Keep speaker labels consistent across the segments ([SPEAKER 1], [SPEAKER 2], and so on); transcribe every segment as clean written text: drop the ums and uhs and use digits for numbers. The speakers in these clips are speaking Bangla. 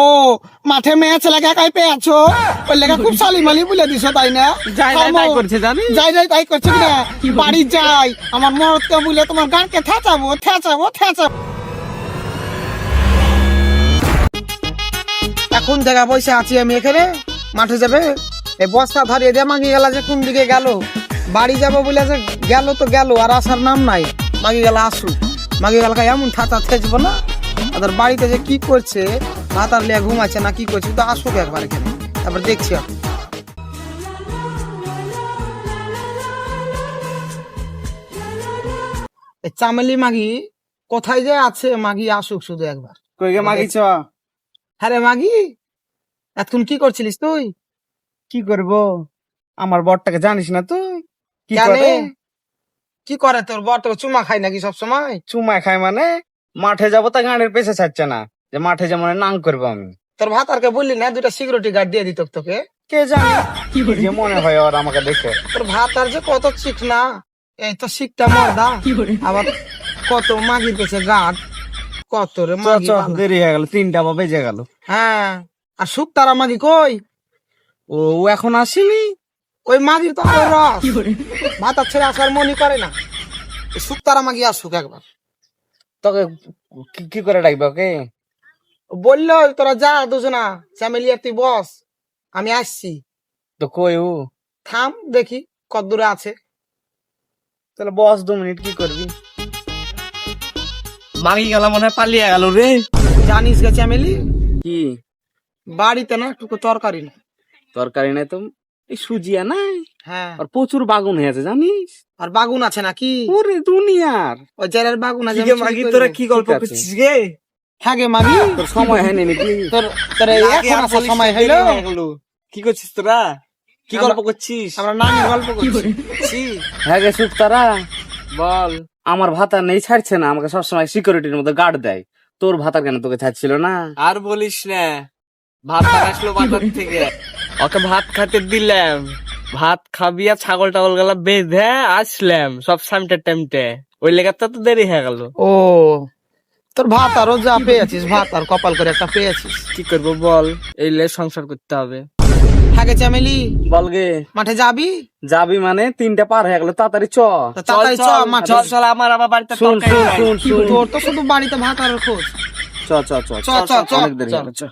[SPEAKER 1] ও মাঠে মেয়ে ছেলেকে একাই পেয়েছো, ওই লেগে খুব সালিমালি বলে দিছো তাই না?
[SPEAKER 2] যাই তাই করছে জানি।
[SPEAKER 1] যাই তাই করছে কিনা? বাড়ি যাই, আমার মরদকে বলে তোমার গানকে থেঁচাবো। এখন দেখা বসে আছি আমি এখানে, মাঠে যাবে এই বস্তা ধরিয়ে দিয়ে মাগি গেলা যে কোন দিকে গেল, বাড়ি যাবো বলে যে গেল তো গেল, আর আসার নাম নাই। মাগি গেলা আসুক, মাগি গেলাকে এমন থাতা থেঁচবো না, তাদের বাড়িতে যে কি করছে, ভাতার লিয়া ঘুমাচ্ছে না কি করছে, তো আসুক একবার এখানে, তারপর দেখছি। চামেলি মাগি কোথায় যে আছে, মাগি আসুক শুধু একবার।
[SPEAKER 2] কই গে মাগিছ?
[SPEAKER 1] হ্যাঁ রে মাগি, এতক্ষণ কি করছিলিস তুই?
[SPEAKER 2] কি করব, আমার বরটাকে জানিস না তুই? কি
[SPEAKER 1] কেন?
[SPEAKER 2] করে?
[SPEAKER 1] কি করে তোর বর? তোর চুমা খাই নাকি সব সময়?
[SPEAKER 2] চুমা খায় মানে মাঠে যাবো তা গাড়ির পেছে ছাড়ছে না, যে মাঠে যেমন নাং করবো আমি।
[SPEAKER 1] তোর ভাতারকে বললি না দুটা সিকিউরিটি গার্ড দিয়ে দিত তোকে?
[SPEAKER 2] কে জানে যে মনে হয় আর আমাকে দেখে।
[SPEAKER 1] তোর ভাতার যে কত শিখ না, এই তো শিখটা মর্দা, আবার কত মাগির পেছে গার্ড, কত রে মাগি বাবা।
[SPEAKER 2] দেরি হয়ে গেল, 3টা বেজে গেল।
[SPEAKER 1] হ্যাঁ, আর সুখ তারা মাগি কই?
[SPEAKER 2] ও এখন আসেনি?
[SPEAKER 1] ওই মাগির তো আরো রস, ভাতার ছেড়ে আসার মনই করে না। সুখ তারা মাগি আসুক একবার।
[SPEAKER 2] তোকে কি করে ডাকবে ওকে?
[SPEAKER 1] বললো তোরা যা দুজনা, ফ্যামিলি আর তুই বস, আমি আসছি।
[SPEAKER 2] তো কই ও?
[SPEAKER 1] থাম দেখি কত দূরে আছে।
[SPEAKER 2] তাহলে বস 2 মিনিট, কি করবি? মাগি গেল মনে হয়, পালিয়ে গেল রে।
[SPEAKER 1] জানিস গে ফ্যামিলি,
[SPEAKER 2] কি
[SPEAKER 1] বাড়িতে না একটু তরকারি না।
[SPEAKER 2] তরকারি নাই তো? এই সুজিয়া নাই,
[SPEAKER 1] হ্যাঁ,
[SPEAKER 2] আর প্রচুর বাগুন হয়েছে জানিস?
[SPEAKER 1] আর বাগুন আছে নাকি?
[SPEAKER 2] ওরে দুনিয়ার।
[SPEAKER 1] ওই জেলের বাগুন আছে।
[SPEAKER 2] মাগি তোরা কি গল্প করছিস গে?
[SPEAKER 1] হ্যাঁ গে মাগি,
[SPEAKER 2] তোর সময় হয়নি নাকি?
[SPEAKER 1] তোর তোর এখন আসার সময় হইলো।
[SPEAKER 2] কি করছিস তোরা? কি গল্প করছিস?
[SPEAKER 1] আমরা নানির গল্প করছি।
[SPEAKER 2] হ্যাঁ গে সুখ তারা, বল। আমার ভাতা নেই, ছাড়ছে না আমাকে, সবসময় সিকিউরিটির মধ্যে গার্ড দেয়। তোর ভাতা কেন তোকে ছাড়ছিল না?
[SPEAKER 3] আর বলিস না, ভাত আসলো বাজার থেকে, ওকে ভাত খেতে দিলাম, ভাত খাবি আর ছাগল টাগল গেলা বেঁধে আসলাম সব টাইমটে, ওই লেগাতে তো দেরি হয়ে গেল।
[SPEAKER 1] ও তোর ভাত আরো যা পেয়েছিস, ভাত আর কপাল করে একটা পেয়েছিস।
[SPEAKER 3] কি করবো বল, এই লে সংসার করতে হবে।
[SPEAKER 1] হ্যাঁ গে চামেলি,
[SPEAKER 2] বল গে।
[SPEAKER 1] মাঠে যাবি?
[SPEAKER 2] যাবি মানে 3টা পার হয়ে গেল, তাড়াতাড়ি চ।
[SPEAKER 1] তাড়াতাড়ি চ মাঠে।
[SPEAKER 3] চল চল, আমার বাড়িতে
[SPEAKER 2] শুন
[SPEAKER 3] তরকারি
[SPEAKER 2] শুন
[SPEAKER 3] নাই।
[SPEAKER 2] শুন শুন,
[SPEAKER 1] তোর তো শুধু বাড়িতে ভাত আর খোঁজ।
[SPEAKER 2] চ চ চ
[SPEAKER 1] চ, চ, চ,
[SPEAKER 2] অনেক দেরি হয়ে গেল, চ।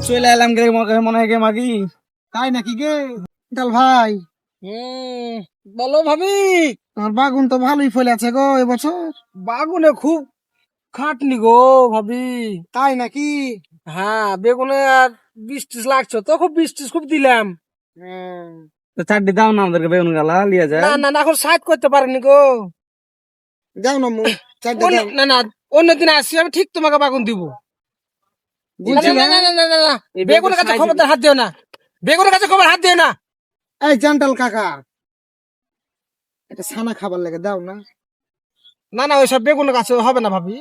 [SPEAKER 2] চলে এলাম গে, মনে হয় গে মাগি।
[SPEAKER 1] তাই নাকি গে ডাল ভাই?
[SPEAKER 3] বলো ভাবি।
[SPEAKER 1] তোমার বাগুন তো ভালোই ফলেছে গো এবছর।
[SPEAKER 3] বাগুনে খুব খাটনি গো ভাবি।
[SPEAKER 1] তাই নাকি?
[SPEAKER 3] হ্যাঁ, বেগুনে আর 20-30 লাগছে তো, খুব 20-30 খুব দিলাম।
[SPEAKER 2] তো চারটি দাও না আমাদেরকে, বেগুন গালা লিয়ে যায়।
[SPEAKER 3] না না না, এখন সাইড করতে পারেনি গো।
[SPEAKER 1] যাও না মু চারটে দাও।
[SPEAKER 3] না না, অন্যদিন আসছি আমি, ঠিক তোমাকে বাগুন দিব।
[SPEAKER 1] বুঝছি
[SPEAKER 3] না
[SPEAKER 1] না।
[SPEAKER 3] না না না না, বেগুনের কাছে খবরদার হাত দিও না, বেগুনের কাছে খবর হাত দিও না।
[SPEAKER 1] এই জান্টাল কাকা, এটা ছানা খাবার লাগে দাও না।
[SPEAKER 3] না না, ওইসব বেগুনের কাছে হবে না ভাবি।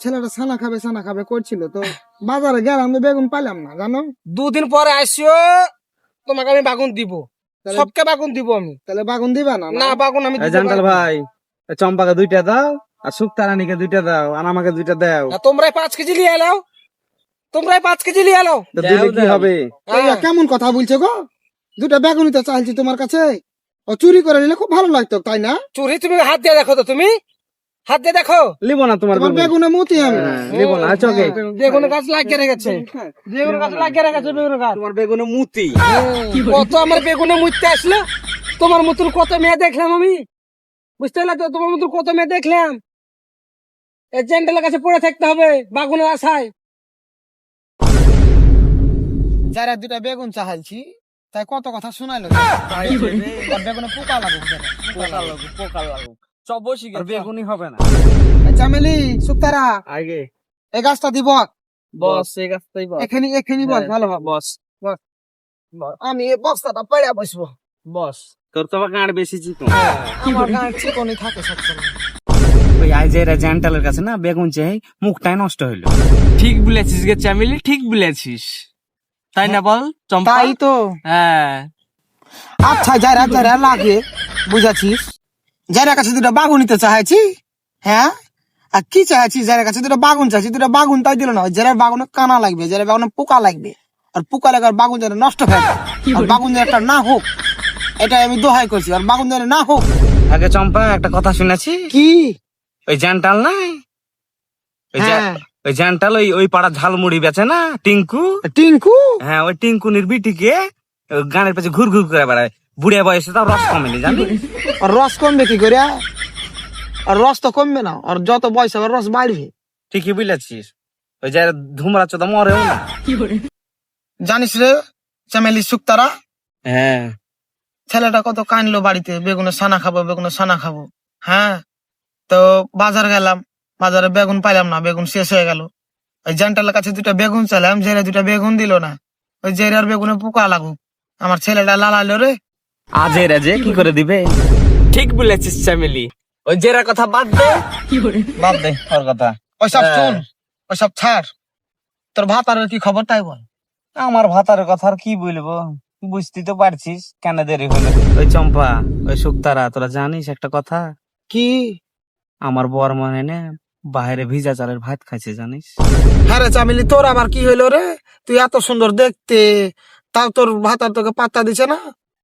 [SPEAKER 1] ছেলেটা ছানা খাবে করছিল তো, বাজারে গেলাম তো বেগুন পাইলাম না জানো।
[SPEAKER 3] 2 দিন পরে আসিও, তোমাকে আমি বাগুন দিব, সবকে বাগুন দিব আমি।
[SPEAKER 1] তাহলে বাগুন দিবা না?
[SPEAKER 3] না, বাগুন আমি দিব
[SPEAKER 2] জান্টাল
[SPEAKER 3] না।
[SPEAKER 2] ভাই, চম্পাকে 2টা দাও, আর শুক্তারানীকে 2টা দাও, আর আমাকে 2টা দাও।
[SPEAKER 3] না, তোমরাই 5 কেজি নিয়ে এলাও, তোমরাই 5 কেজি নিয়ে এলাও।
[SPEAKER 2] তো দিলে কি হবে?
[SPEAKER 1] এইয়া কেমন কথা বলছো গো? দুটা বেগুনই তো চাইছি তোমার কাছে, ও চুরি করে নিলে খুব ভালো লাগতো তাই না?
[SPEAKER 3] চুরি তুমি হাত দিয়ে দেখো তো, তুমি হাত দিয়ে দেখো।
[SPEAKER 2] লিব না তোমার
[SPEAKER 1] তোমার
[SPEAKER 2] বেগুন।
[SPEAKER 1] বেগুনে মতি আমি।
[SPEAKER 2] লিব না, চকে।
[SPEAKER 3] বেগুনের গাছ লাগিয়ে রেখেছে, বেগুনের গাছ লাগিয়ে রেখেছে, বেগুনের গাছ।
[SPEAKER 2] তোমার বেগুনে মুতি।
[SPEAKER 3] কত আমার বেগুনে মুইতে আসলো, তোমার মতন কত মেয়ে দেখলাম আমি, বুঝতে পারলে তো? তোমার মতন কত মেয়ে দেখলাম, এই জেন্টালের কাছে পড়ে থাকতে হবে বাগুনের আশায়।
[SPEAKER 1] যারা দুটা বেগুন চাইছি তাই কত কথা শোনাইলো, বেগুনে পোকা লাগুক।
[SPEAKER 3] পোকা লাগুক, সব বসি
[SPEAKER 2] আর বেগুনই হবে না।
[SPEAKER 1] চামেলি সুক্তারা,
[SPEAKER 2] আগে
[SPEAKER 1] এই গাছটা দিব
[SPEAKER 3] বস, এই গাছটাই বস।
[SPEAKER 1] এখানে বল, ভালো হবে।
[SPEAKER 3] বস।
[SPEAKER 1] আমি এই বস্তাটা পেড়ে বসবো।
[SPEAKER 3] বস।
[SPEAKER 2] তোর তো আবার গাঁড় বেশি চিকন।
[SPEAKER 1] আমার গায়ে চিকনই থাকে সবসময়।
[SPEAKER 2] ওই আইজেরা জ্যান্টালের কাছে না বেগুন চাই মুখটাই নষ্ট হইলো।
[SPEAKER 3] ঠিক বলেছিস গে চামেলি, ঠিক বলেছিস, তাই না বল চম্পা?
[SPEAKER 1] তাই তো।
[SPEAKER 3] হ্যাঁ,
[SPEAKER 1] আচ্ছা যারা যারা লাগে বুঝাছিস, যারা কাছে দুটো বাগুন নিতে চাইছি, হ্যাঁ আর কি চাইছি, যারা কাছে দুটো বাগুন চাইছি, দুটো বাগুন তাই দিল না, যারা বাগুনে কানা লাগবে, যারা বাগুনে পোকা লাগবে, আর পোকা লাগার বাগুন যেন নষ্ট হয়ে যায়, আর বাগুন যেন একটা না হোক, এটা আমি দোহাই করছি, আর বাগুন যেন না হোক।
[SPEAKER 2] আগে চম্পা একটা কথা শুনেছি,
[SPEAKER 1] কি?
[SPEAKER 2] ওই জ্যান্টাল নাই,
[SPEAKER 1] হ্যাঁ।
[SPEAKER 2] ওই জ্যান্টাল ওই পাড়া ঝালমুড়ি বেচে না টিঙ্কু,
[SPEAKER 1] টিঙ্কু?
[SPEAKER 2] হ্যাঁ ওই টিঙ্কুনির বিটিকে গানের পেছনে ঘুর ঘুর করে বেড়ায়, বুড়িয়া বয়সে তাও রস কমেনি জানি।
[SPEAKER 1] আর রস কমবে কি করে? আর রস তো কমবে না, আর যত বয়স হবে রস বাড়বে।
[SPEAKER 2] ঠিকই বুঝেছিস, ওই যে ধুমরা চোদা মরেও না।
[SPEAKER 1] জানিস রে চামেলি শুক্তারা,
[SPEAKER 2] হ্যাঁ
[SPEAKER 1] ছেলেটা কত কানলো বাড়িতে, বেগুনের সানা খাবো, বেগুনের সানা খাবো। হ্যাঁ, তো বাজার গেলাম, বাজারে বেগুন পাইলাম না, বেগুন শেষ হয়ে গেল। ওই জেন্টালের কাছে দুটা বেগুন চাইলাম, জেরে দুটা বেগুন দিল না। ওই জেরার বেগুনে পোকা লাগুক, আমার ছেলেটা লালাইলো রে।
[SPEAKER 2] আজ এরা যে কি করে দিবে।
[SPEAKER 3] ঠিক বলেছিস চামেলি, ওই জেরা কথা বাদ দে।
[SPEAKER 2] বাদ দে ওর কথা।
[SPEAKER 1] ওইসব শুন, ওইসব ছাড়, তোর ভাত আর কি খবর তাই বল।
[SPEAKER 2] আমার ভাতার কথা আর কি বলবো, বুঝতে তো পারছিস কেন দেরি হলো। ওই চম্পা, ওই শুক্তারা, তোরা জানিস একটা কথা,
[SPEAKER 1] কি?
[SPEAKER 2] আমার বর মনে না বাইরে ভিজা চালের ভাত খাইছে জানিস।
[SPEAKER 1] হ্যাঁ রে চামিলি, তোর আবার কি হইলো রে? তুই এত সুন্দর দেখতে, তাও তোর ভাত আর তোকে পাত্তা দিছে না,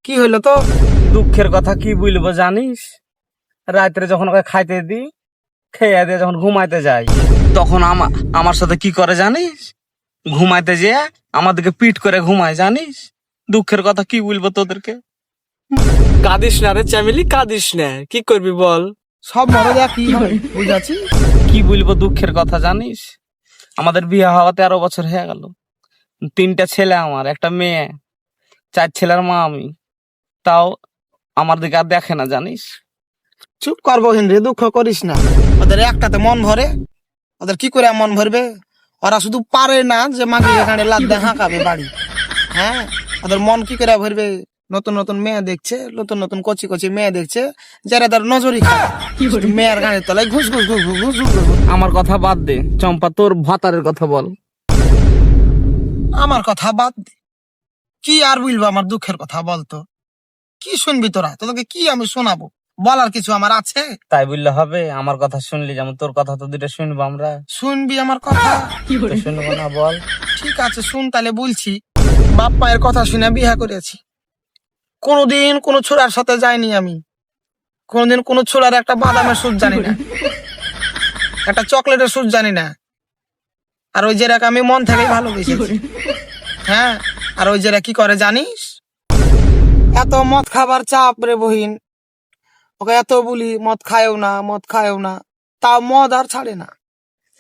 [SPEAKER 1] কি হইলো তো?
[SPEAKER 2] দুঃখের কথা কি বলবো জানিস, রাত্রে যখন ওকে খাইতে দি, খেয়ে দিয়ে যখন ঘুমাইতে যাই, তখন আমার সাথে কি করে জানিস, ঘুমাইতে যেয়ে আমাদেরকে পিট করে ঘুমায় জানিস। দুঃখের কথা কি বলবো তোদেরকে।
[SPEAKER 3] কাঁদিস না রে চামেলি, কাঁদিস না, কি করবি বল?
[SPEAKER 1] সব মরদ কি হয় বুঝাচ্ছি।
[SPEAKER 2] কি বলবো দুঃখের কথা জানিস, আমাদের বিয়ে হওয়া 13 বছর হয়ে গেল, 3টা ছেলে আমার, একটা মেয়ে, 4 ছেলের মা আমি, তাও আমার দিকে আর দেখে না জানিস।
[SPEAKER 1] চুপ করবো হিন্দি, দুঃখ করিস না, ওদের একটাতে মন ভরে, ওদের কি করে মন ভরবে? ওরা শুধু পারে না যে মাকে এখানে লাদ দিয়ে হাঁকাবে বাড়ি, হ্যাঁ ওদের মন কি করে ভরবে? নতুন নতুন মেয়ে দেখছে, নতুন নতুন কচি কচি মেয়ে দেখছে, যারা তার নজরই খায়, শুধু মেয়ের গানের তলায় ঘুষ ঘুষ ঘুষ ঘুষ ঘুষ ঘুষ ঘুষ।
[SPEAKER 2] আমার কথা বাদ দে চম্পা, তোর ভাতারের কথা বল।
[SPEAKER 1] আমার কথা বাদ দে, কি আর বলবো, আমার দুঃখের কথা বলতো, কি শুনবি তোরা? তোদেরকে কি আমি শোনাবো? বলার কিছু আমার আছে?
[SPEAKER 2] তাই বললে হবে? আমার কথা শুনলি, যেমন তোর কথা তো দুটো শুনবো আমরা।
[SPEAKER 1] শুনবি আমার কথা?
[SPEAKER 2] তো শুনবো না, বল।
[SPEAKER 1] ঠিক আছে শুন, তাহলে বলছি। বাপ মায়ের কথা শুনে বিয়ে করেছি, কোনোদিন কোনো ছোড়ার সাথে যাইনি আমি, কোনোদিন কোনো ছোড়ার একটা বাদামের সুদ জানি না, একটা চকলেটের সুদ জানি না। আর ওই যেরাকে আমি মন থেকেই ভালোবেসেছি। হ্যাঁ, আর ওই যেরা কি করে জানিস, এত মদ খাবার চাপ রে বহিন, ওকে এত বলি মদ খায়ও না, মদ খায়ও না, তাও মদ আর ছাড়ে না।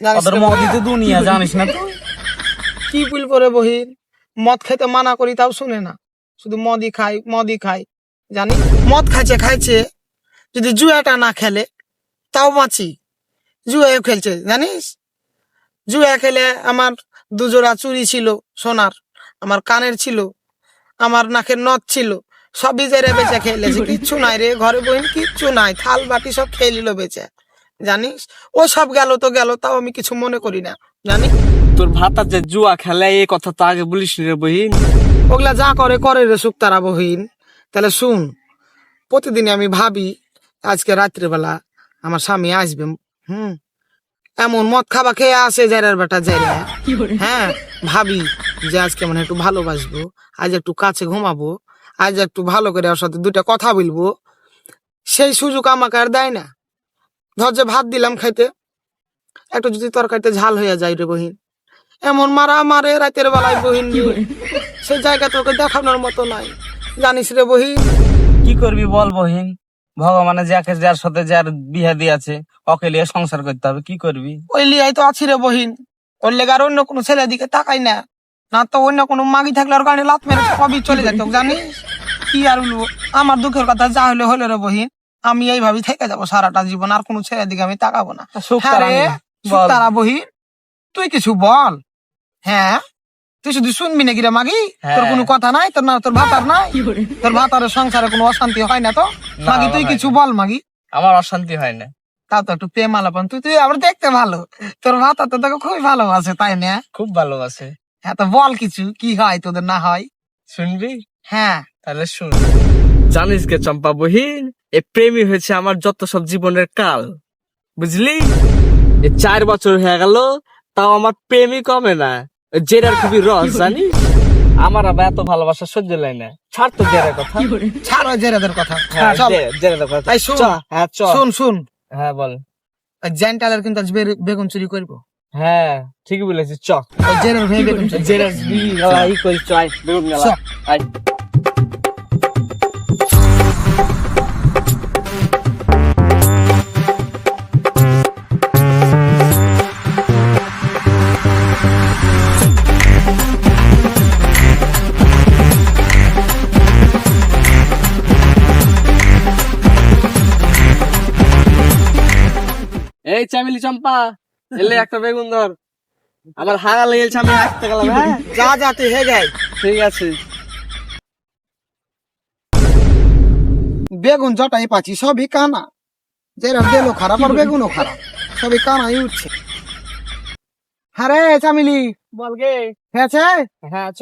[SPEAKER 1] জানিস
[SPEAKER 2] ওদের
[SPEAKER 1] রে
[SPEAKER 2] মদই তো দুনিয়া, জানিস না তুই?
[SPEAKER 1] কি বলবো রে বহিন, মদ খেতে মানা করি তাও শুনে না, শুধু মদই খাই মদই খাই। জানি মদ খাইছে খাইছে, যদি জুয়াটা না খেলে তাও বাঁচি, জুয়াও খেলছে জানিস। জুয়া খেলে আমার 2 জোড়া চুড়ি ছিল সোনার, আমার কানের ছিল, আমার নাকের নথ ছিল, সবই জেরে বেচে খেলেছে, কিচ্ছু নাই রে ঘরে বহিন, কিচ্ছু নাই, থাল বাটি সব খেয়ে নিল বেচে, জানিস। ও সব গেল তো গেল, তাও আমি কিছু মনে করি না, জানি।
[SPEAKER 3] তোর ভাতার যে জুয়া খেলে, এই কথা তো আগে বলিস নি রে বহিন।
[SPEAKER 1] ওগুলা যা করে করে রে শুক্তারা বহিন। তাহলে শুন, প্রতিদিন আমি ভাবি আজকে রাত্রিবেলা আমার স্বামী আসবে, এমন মদ খাবা খেয়ে আসে জেরার বেটা জেরা। হ্যাঁ, ভাবি যে আজকে মানে একটু ভালোবাসবো, আজ একটু কাছে ঘুমাবো, আজ একটু ভালো করে ওর সাথে 2টা কথা বলবো, সেই সুযোগ আমাকে আর দেয় না। ধর যে ভাত দিলাম খাইতে, একটু যদি তরকারিতে ঝাল হয়ে যায় রে বহিন, এমন মারা মারে রাতের বেলায় বহিন, সেই জায়গা তোকে দেখানোর মতো নাই, জানিস রে বহিন।
[SPEAKER 2] কি করবি বল বহিন, ভগবানে যাকে যার সাথে যার বিয়ে দিয়েছে ওকে লিয়ে সংসার করতে হবে, কি করবি?
[SPEAKER 1] ওই লিয়াই তো আছি রে বহিন, ওর লেগে আর অন্য কোনো ছেলের দিকে তাকাই না, না তো অন্য কোনো মাগি থাকলে ওর গাড়ি লাত মেরে কবি চলে যেত, জানিস। কি আর বলবো, আমার দুঃখের কথা যা হলে হলো রে বহিন, আমি এইভাবে থেকে যাবো সারাটা জীবন, আর কোনো ছেলের দিকে আমি তাকাবো না। হ্যাঁ রে
[SPEAKER 2] বল।
[SPEAKER 1] তারা বহিন, তুই কিছু বল। হ্যাঁ, তুই শুধু শুনবি নাকি রে মাগি?
[SPEAKER 3] হ্যাঁ।
[SPEAKER 1] তোর কোনো কথা নাই, তোর ভাতার নাই, তোর ভাতারের সংসারে কোনো অশান্তি হয় না তো?
[SPEAKER 3] না,
[SPEAKER 1] মাগি তুই
[SPEAKER 3] আমার
[SPEAKER 1] কিছু
[SPEAKER 3] হয়
[SPEAKER 1] বল মাগি।
[SPEAKER 3] আমার অশান্তি হয় না।
[SPEAKER 1] তাও তো একটু প্রেম আলাপন, তুই আবার দেখতে ভালো, তোর ভাতা তো তোকে খুবই ভালোবাসে তাই না?
[SPEAKER 3] খুব ভালোবাসে।
[SPEAKER 1] হ্যাঁ তো বল কিছু, কি হয় তোদের না হয়?
[SPEAKER 3] শুনবি?
[SPEAKER 1] হ্যাঁ
[SPEAKER 3] তাহলে শুন। জানিস গে চম্পা বহিন, এ প্রেমই হয়েছে আমার যত সব জীবনের কাল, বুঝলি? 4 বছর হয়ে গেল, তাও আমার প্রেমই কমে না। জেরার খুবই রস, জানিস? আমার আবার এত ভালোবাসা সহ্য লাগে না। ছাড় তো জেরার কথা।
[SPEAKER 1] ছাড় ওই জেরাদের কথা।
[SPEAKER 3] হ্যাঁ,
[SPEAKER 1] চল।
[SPEAKER 3] জেরার কথা।
[SPEAKER 1] এই শোন।
[SPEAKER 3] চ, হ্যাঁ চ।
[SPEAKER 1] শুন
[SPEAKER 3] হ্যাঁ বল।
[SPEAKER 1] ওই জেন্টালের কিন্তু আজ বেগুন চুরি করবো।
[SPEAKER 3] হ্যাঁ ঠিকই বলেছিস, চ।
[SPEAKER 1] ওই জেরার হয়ে বেগুন চুরি।
[SPEAKER 3] জেরার ই করি, চ, আয়, বেগুন মেলা।
[SPEAKER 1] চ।
[SPEAKER 3] আয়। এই চামিলি চম্পা, এলে একটা বেগুন ধর। আমার হাগা লেগেছে, আমি হাঁটতে গেলাম। হ্যাঁ
[SPEAKER 1] যা তুই হে গাই।
[SPEAKER 3] ঠিক আছে।
[SPEAKER 1] বেগুন জটাই পাচ্ছি সবই কানা, যেরা বেলো খারাপ আর বেগুনও খারাপ, সবই কানাই উঠছে। হ্যাঁ রে চামিলি,
[SPEAKER 3] বল গে।
[SPEAKER 1] হয়েছে?
[SPEAKER 3] হ্যাঁ চ।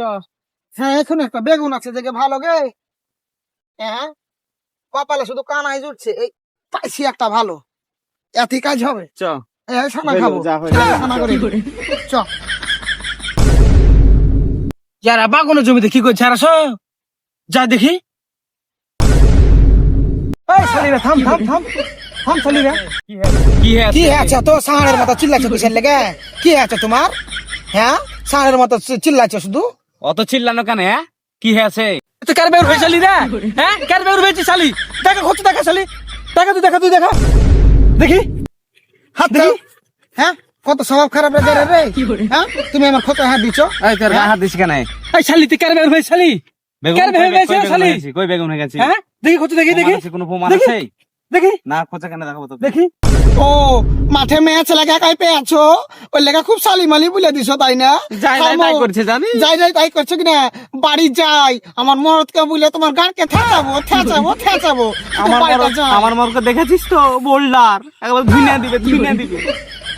[SPEAKER 1] হ্যাঁ এখন একটা বেগুন আছে দেখে ভালো গে। হ্যাঁ কপালে শুধু কানাই জুটছে, এই পাইছি একটা ভালো, এতে কাজ হবে।
[SPEAKER 3] চ।
[SPEAKER 1] এই ছানা
[SPEAKER 3] হইলো,
[SPEAKER 1] খাবো,
[SPEAKER 3] যা হইলো।
[SPEAKER 1] ছেলেকে ছানা করে দিই। চ। যারা বাগুনের জমিতে কি করছে আর যা দেখি। এই শালিরা থাম শালিরা। কি হয়েছে তো সাহারের মতো চিল্লাচ্ছ কিসের লেগে? কি হয়েছে তোমার? হ্যাঁ সাহারের মতো চিল্লাচ্ছ শুধু।
[SPEAKER 2] অত চিল্লানো কেন? হ্যাঁ কি হয়েছে?
[SPEAKER 3] তুই কার বেগুন হয়ে শালি রে? হ্যাঁ কার বেগুন হয়েছে শালি? দেখা খোঁজ, দেখা শালি, দেখা তুই, দেখা তুই, দেখা দেখি হাত দেখি।
[SPEAKER 1] হ্যাঁ কত স্বভাব খারাপ রে যারা রে। হ্যাঁ তুমি আমার খোঁচা হাত দিচ্ছ।
[SPEAKER 2] এই তোর গায়ে হাত দিস কেন?
[SPEAKER 3] এই শালি তুই কার বেগুন হয়ে শালি? কার বেগুন হয়েছে শালি?
[SPEAKER 2] কই বেগুন হয়ে গেছে?
[SPEAKER 3] হ্যাঁ দেখি খোঁজ, দেখি দেখি
[SPEAKER 2] কোনো প্রমাণ
[SPEAKER 3] দেখি।
[SPEAKER 2] আছে?
[SPEAKER 3] দেখি
[SPEAKER 2] না খোঁজা কেন দেখাবো তো?
[SPEAKER 3] দেখি।
[SPEAKER 1] ও মাঠে মেয়ে ছেলেকে একাই পেয়েছো, ওই লেগা খুব সালিমালি বলে দিছো তাই না?
[SPEAKER 2] যাই নাই তাই করছে জানি।
[SPEAKER 1] যাই তাই করছো কিনা? বাড়ি যাই আমার মরদকে বলে তোমার গানকে থেঁচাবো।
[SPEAKER 2] আমার মরকে দেখেছিস তো? বোল্ডার একবার ধুইনা দিবে।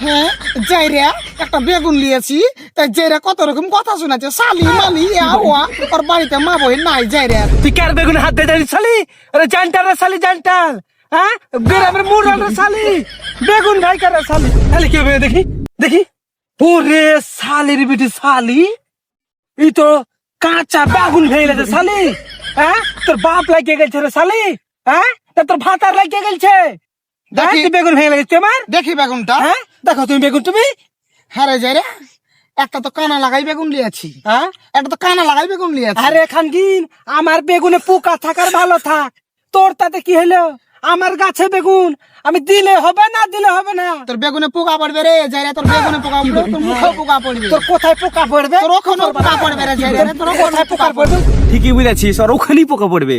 [SPEAKER 1] হ্যাঁ যাই রে একটা বেগুন লিয়েছি, তাই যাইরা কত রকম কথা শোনাচ্ছে, সালি মালি ওর বাড়িতে মা বই নাই। যাই রে
[SPEAKER 3] তুই কার বেগুন হাত দিয়ে জানিস শালি? আরে জানটাল রে শালি, জানটাল। হ্যাঁ গ্রামের মুরাল রে শালি, বেগুন ভাই কার শালি? শালি কি হবে দেখি দেখি। ওরে শালির বিটি শালি, এই তো কাঁচা বেগুন ভেঙে গেছে শালি। হ্যাঁ তোর বাপ লাগিয়ে গেছে রে শালি। হ্যাঁ তোর ভাতার লাগিয়ে গেছে।
[SPEAKER 1] দেখি।
[SPEAKER 3] তুই বেগুন ভেঙে গেছে তোমার।
[SPEAKER 1] দেখি বেগুনটা।
[SPEAKER 3] হ্যাঁ দেখো তুমি বেগুন, তুমি।
[SPEAKER 1] হ্যাঁ রে যাই রে একটা তো কানা লাগাই বেগুন লিয়েছি।
[SPEAKER 3] হ্যাঁ
[SPEAKER 1] একটা তো কানা লাগাই বেগুন লিয়েছি।
[SPEAKER 3] আরে খানকিন, আমার বেগুনে পোকা থাকার ভালো থাক, তোর তাতে কি হলো? আমার গাছে বেগুন, আমি দিলে হবে না দিলে হবে না।
[SPEAKER 1] তোর বেগুনে পোকা পড়বে রে যাই রে, তোর বেগুনে পোকা পড়বে, তোর মুখে পোকা পড়বে,
[SPEAKER 3] তোর কোথায় পোকা পড়বে?
[SPEAKER 1] তোর ওখানেও পোকা পড়বে রে যাই রে, তোর
[SPEAKER 3] কোথায় পোকা পড়বে?
[SPEAKER 2] ঠিকই বুঝেছিস, আর ওখানেই পোকা পড়বে,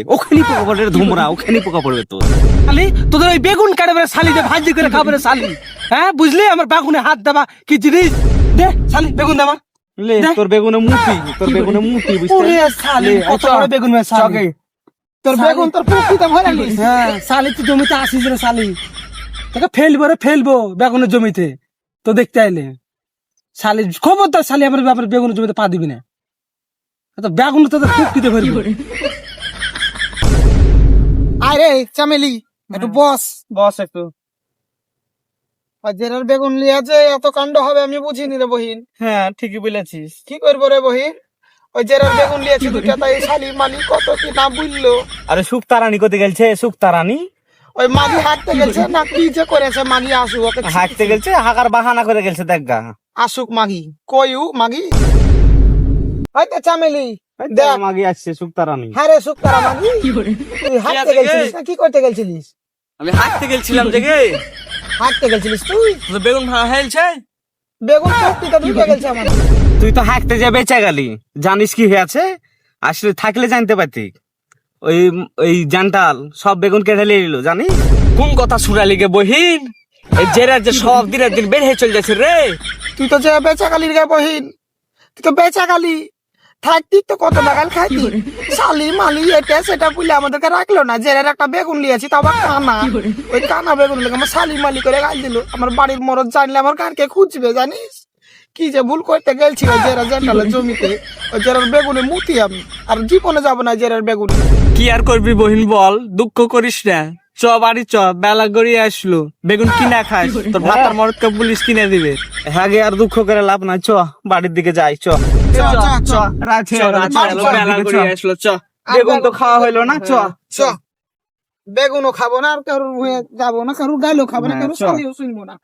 [SPEAKER 2] ধুমরা ওখানেই পোকা পড়বে তোর।
[SPEAKER 3] শালি তোদের ওই বেগুন কাটবে শালি, যে ভাজি করে খাবে রে শালি। হ্যাঁ বুঝলি, আমার বাগুনে হাত দেবা কি জিনিস? দে শালি বেগুন দেবা।
[SPEAKER 2] লে তোর বেগুনে মুতি বুঝতে?
[SPEAKER 3] ওরে শালি কত বড় বেগুন হয়ে শালি।
[SPEAKER 1] তোর বেগুন তোর পুকুরিতে ভরে নিস।
[SPEAKER 3] হ্যাঁ শালি তুই জমিতে আসিস রে শালি, তোকে ফেলবো বেগুনের জমিতে তো দেখতে আইলে। শালি খবরদার শালি আমার বেগুনের জমিতে পা দিবি না, তো বেগুন তোদের পুকুরিতে ভরবো।
[SPEAKER 1] আরে চামেলি একটু বস
[SPEAKER 3] একটু।
[SPEAKER 1] জেরার বেগুন লিয়েছে, এত কাণ্ড হবে আমি বুঝিনি রে বহিন।
[SPEAKER 3] হ্যাঁ ঠিকই বলেছিস।
[SPEAKER 1] কি করবো রে বহিন? ওই জেরার বেগুন লিয়েছি দুটা, তাই শালি মালি কত কি না বুঝলো।
[SPEAKER 2] আরে শুক্তারানি কোথায় গেছে? শুক্তারানি
[SPEAKER 1] ওই মাগি হাঁটতে গেছে না কি যে করেছে, মাগি আসুক, ওকে
[SPEAKER 2] হাঁটতে গেছে, হাঁকার বাহানা করে গেছে, দেখ গা।
[SPEAKER 1] আসুক মাগি, কইউ মাগি। হয়তো চামেলি দেখ
[SPEAKER 2] মাগি আসছে শুক্তারানি।
[SPEAKER 1] হ্যাঁ রে শুক্তারা মাগি, তুই হাঁটতে গেছিলিস না কি করতে গেছিলিস?
[SPEAKER 3] আমি হাঁটতে গেছিলাম দেখে।
[SPEAKER 1] হাঁটতে গেছিলিস তুই?
[SPEAKER 3] বেগুন হেলছে,
[SPEAKER 1] বেগুন পুকুরিতে ঢুকে গেছে আমার।
[SPEAKER 2] তুই তো হাঁকতে যা বেচা গেলি, জানিস কি হয়েছে? আসলে থাকলে জানতে পারতি। ওই জানটাল সব বেগুন কেটে নিয়ে নিল, জানিস?
[SPEAKER 3] কোন কথা শুনালি গে বহিন? এই জেরার যে সব দিনের দিন বের হয়ে চলে যাচ্ছে রে।
[SPEAKER 1] তুই তো যে বেচা গালির গে বহিন, তুই তো বেচা গালি, থাকতি তো কত নাগাল খাইতি শালি মালি এটা সেটা বলে আমাদেরকে রাখলো না যে এর একটা বেগুন লিয়েছি তা আবার কানা ওই কানা বেগুন লেগে আমার শালি মালি করে গাল দিল আমার বাড়ির মরদ জানলে আমার কারকে খুঁজবে জানিস কি যে ভুল করতে গেছিল জেরা জেন্টালের জমিতে ওই জেরার বেগুনে মুতি আমি আর জীবনে যাবো না জেরার বেগুনে
[SPEAKER 3] কি আর করবি বহিন বল, দুঃখ করিস না, চ বাড়ি চ, বেলা গড়িয়ে আসলো, বেগুন কিনা খাস, তোর ভাতার মরদকে পুলিশ কিনে দিবে।
[SPEAKER 2] হ্যাঁ গে, আর দুঃখ করে লাভ নাই, চ বাড়ির দিকে যাই, চ রাতে
[SPEAKER 3] বেলা গড়িয়ে আসলো, চ।
[SPEAKER 2] বেগুন তো খাওয়া হইলো না, চ
[SPEAKER 1] চ বেগুনও খাবো না আর কারোর যাবো না কারোর গাইলেও খাবো না কারোর শালিও শুনবো না